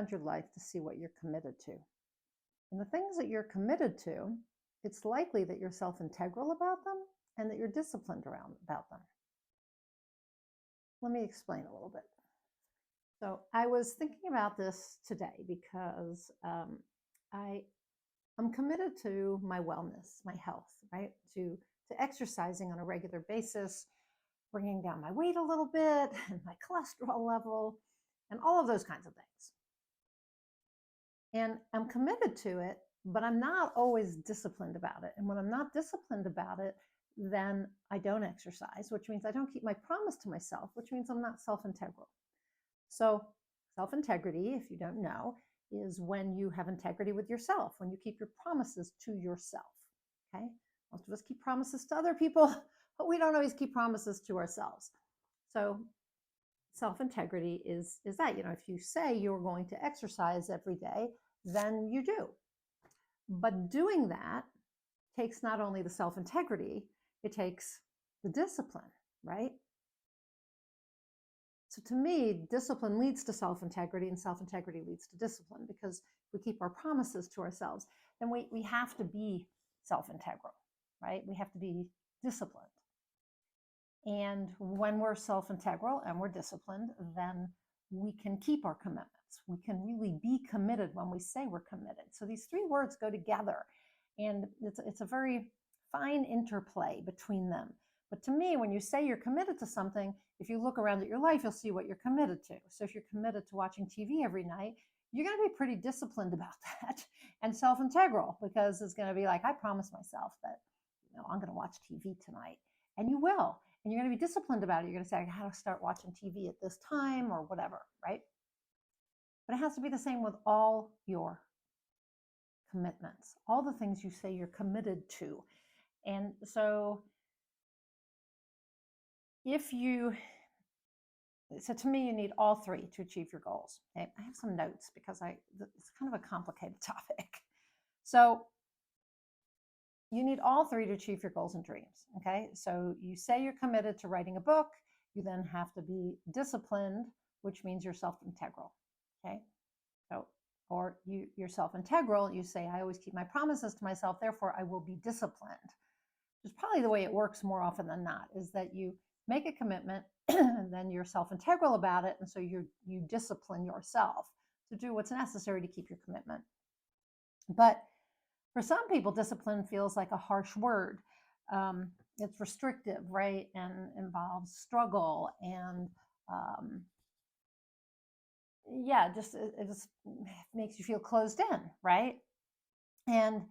around your life to see what you're committed to. And the things that you're committed to, it's likely that you're self-integral about them and that you're disciplined about them. Let me explain a little bit. So I was thinking about this today because I'm committed to my wellness, my health, right? To exercising on a regular basis, bringing down my weight a little bit and my cholesterol level and all of those kinds of things. And I'm committed to it, but I'm not always disciplined about it. And when I'm not disciplined about it, then I don't exercise, which means I don't keep my promise to myself, which means I'm not self-integral. So self-integrity, if you don't know, is when you have integrity with yourself, when you keep your promises to yourself, okay? Most of us keep promises to other people, but we don't always keep promises to ourselves. So self-integrity is that, if you say you're going to exercise every day, then you do. But doing that takes not only the self-integrity, it takes the discipline, right? So to me, discipline leads to self-integrity and self-integrity leads to discipline, because if we keep our promises to ourselves, then we have to be self-integral, right? We have to be disciplined. And when we're self-integral and we're disciplined, then we can keep our commitments. We can really be committed when we say we're committed. So these three words go together, and it's a very fine interplay between them. But to me, when you say you're committed to something, if you look around at your life, you'll see what you're committed to. So if you're committed to watching TV every night, you're going to be pretty disciplined about that and self-integral, because it's going to be like, I promised myself that, I'm going to watch TV tonight. And you will. And you're going to be disciplined about it. You're going to say, I got to start watching TV at this time or whatever, right? But it has to be the same with all your commitments, all the things you say you're committed to. And so so to me, you need all three to achieve your goals. Okay? I have some notes because it's kind of a complicated topic. So you need all three to achieve your goals and dreams. Okay. So you say you're committed to writing a book, you then have to be disciplined, which means you're self-integral. Okay. So, or you're self-integral, you say, I always keep my promises to myself, therefore I will be disciplined. Which is probably the way it works more often than not, is that you make a commitment and then you're self-integral about it. And so you discipline yourself to do what's necessary to keep your commitment. But for some people, discipline feels like a harsh word. It's restrictive, right? And involves struggle and it just makes you feel closed in, right? And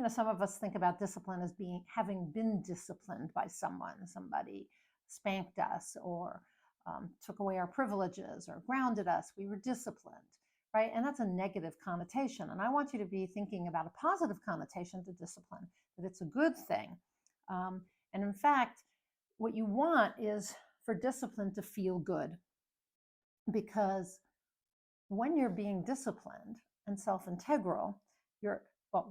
some of us think about discipline as having been disciplined by someone. Somebody spanked us or took away our privileges or grounded us. We were disciplined, right? And that's a negative connotation. And I want you to be thinking about a positive connotation to discipline, that it's a good thing. And in fact, what you want is for discipline to feel good, because when you're being disciplined and self-integral,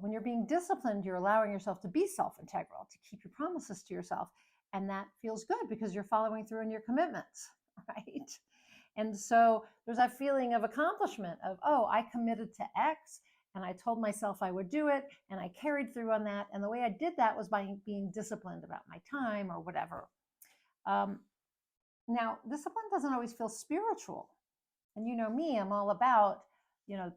when you're being disciplined, you're allowing yourself to be self-integral, to keep your promises to yourself. And that feels good because you're following through on your commitments, right? And so there's that feeling of accomplishment of, oh, I committed to X and I told myself I would do it and I carried through on that. And the way I did that was by being disciplined about my time or whatever. Now, discipline doesn't always feel spiritual. And you know me, I'm all about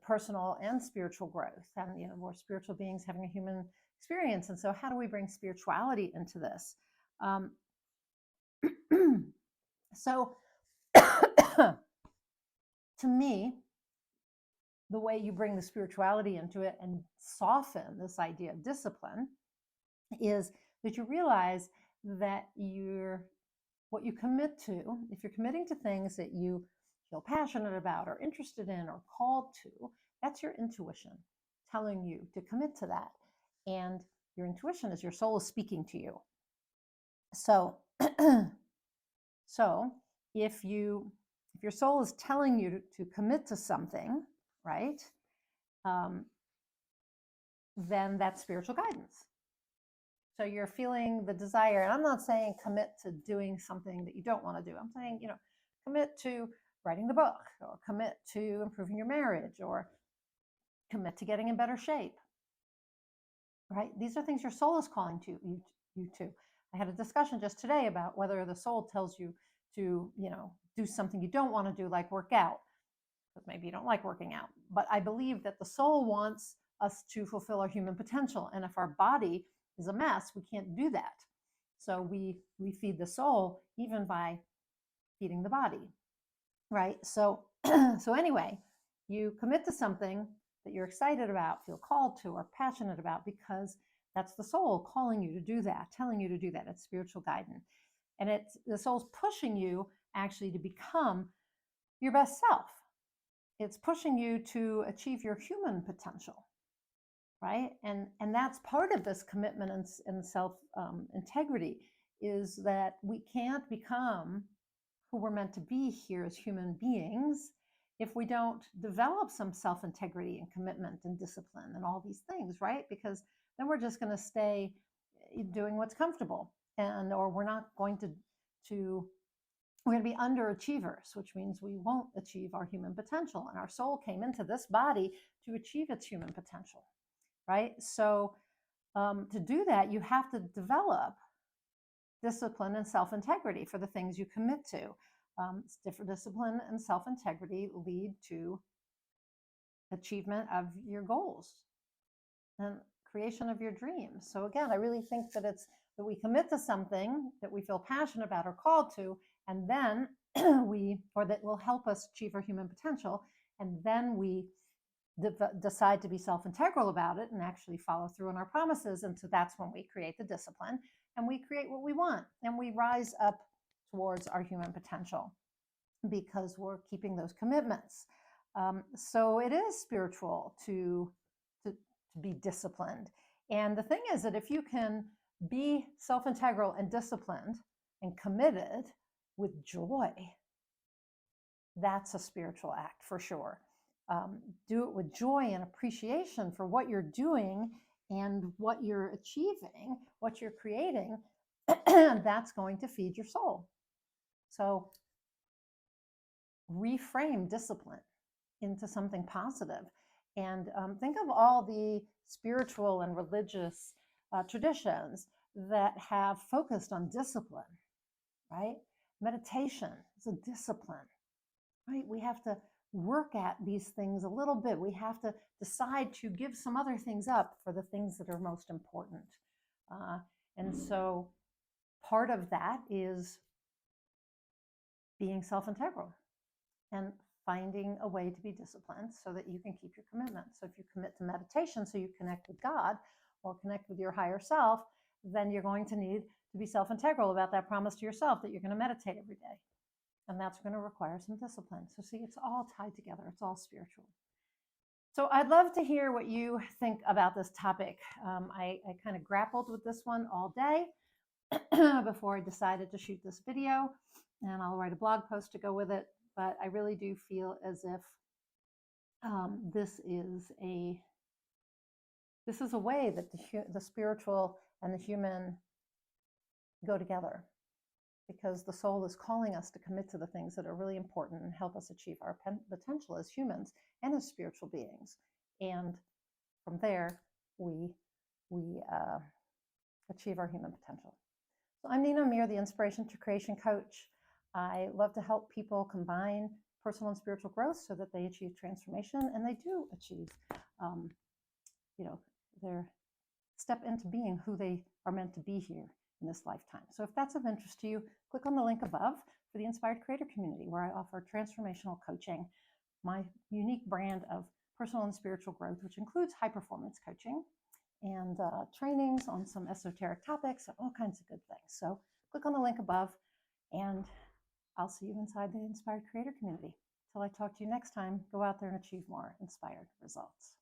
personal and spiritual growth, and we're spiritual beings having a human experience. And so how do we bring spirituality into this? So to me, the way you bring the spirituality into it and soften this idea of discipline is that you realize that what you commit to, if you're committing to things that you feel passionate about or interested in or called to, that's your intuition telling you to commit to that. And your intuition is your soul is speaking to you. So, if your soul is telling you to commit to something, right, then that's spiritual guidance. So you're feeling the desire, and I'm not saying commit to doing something that you don't want to do. I'm saying, commit to writing the book, or commit to improving your marriage, or commit to getting in better shape, right? These are things your soul is calling to you to. I had a discussion just today about whether the soul tells you to, do something you don't want to do, like work out, because maybe you don't like working out. But I believe that the soul wants us to fulfill our human potential. And if our body is a mess, we can't do that. So we feed the soul even by feeding the body, right? So so anyway, you commit to something that you're excited about, feel called to, or passionate about, because that's the soul calling you to do that, telling you to do that. It's spiritual guidance. And it's the soul's pushing you actually to become your best self. It's pushing you to achieve your human potential, right? And that's part of this commitment and self integrity, is that we can't become who we're meant to be here as human beings if we don't develop some self integrity and commitment and discipline and all these things, right? Because then we're just going to stay doing what's comfortable, or we're not going to we're going to be underachievers, which means we won't achieve our human potential. And our soul came into this body to achieve its human potential, right? So to do that, you have to develop discipline and self-integrity for the things you commit to. Different discipline and self-integrity lead to achievement of your goals and creation of your dreams. So again, I really think that it's that we commit to something that we feel passionate about or called to, and then that will help us achieve our human potential, and then we decide to be self-integral about it and actually follow through on our promises. And so that's when we create the discipline and we create what we want, and we rise up towards our human potential because we're keeping those commitments. So it is spiritual to be disciplined. And the thing is that if you can be self-integral and disciplined and committed with joy, that's a spiritual act for sure. Do it with joy and appreciation for what you're doing and what you're achieving, what you're creating. That's going to feed your soul. So reframe discipline into something positive. And think of all the spiritual and religious traditions that have focused on discipline, right? Meditation is a discipline, right? We have to work at these things a little bit. We have to decide to give some other things up for the things that are most important. And so part of that is being self-integral and finding a way to be disciplined so that you can keep your commitment. So if you commit to meditation so you connect with God or connect with your higher self, then you're going to need to be self-integral about that promise to yourself that you're going to meditate every day. And that's going to require some discipline. So see, it's all tied together. It's all spiritual. So I'd love to hear what you think about this topic. I kind of grappled with this one all day before I decided to shoot this video, and I'll write a blog post to go with it. But I really do feel as if this is a way that the spiritual and the human go together, because the soul is calling us to commit to the things that are really important and help us achieve our potential as humans and as spiritual beings. And from there, we achieve our human potential. So I'm Nina Amir, the Inspiration to Creation Coach. I love to help people combine personal and spiritual growth so that they achieve transformation, and they do achieve, their step into being who they are meant to be here in this lifetime. So if that's of interest to you, click on the link above for the Inspired Creator Community, where I offer transformational coaching, my unique brand of personal and spiritual growth, which includes high performance coaching and trainings on some esoteric topics and all kinds of good things. So click on the link above, and I'll see you inside the Inspired Creator Community. Till I talk to you next time, go out there and achieve more inspired results.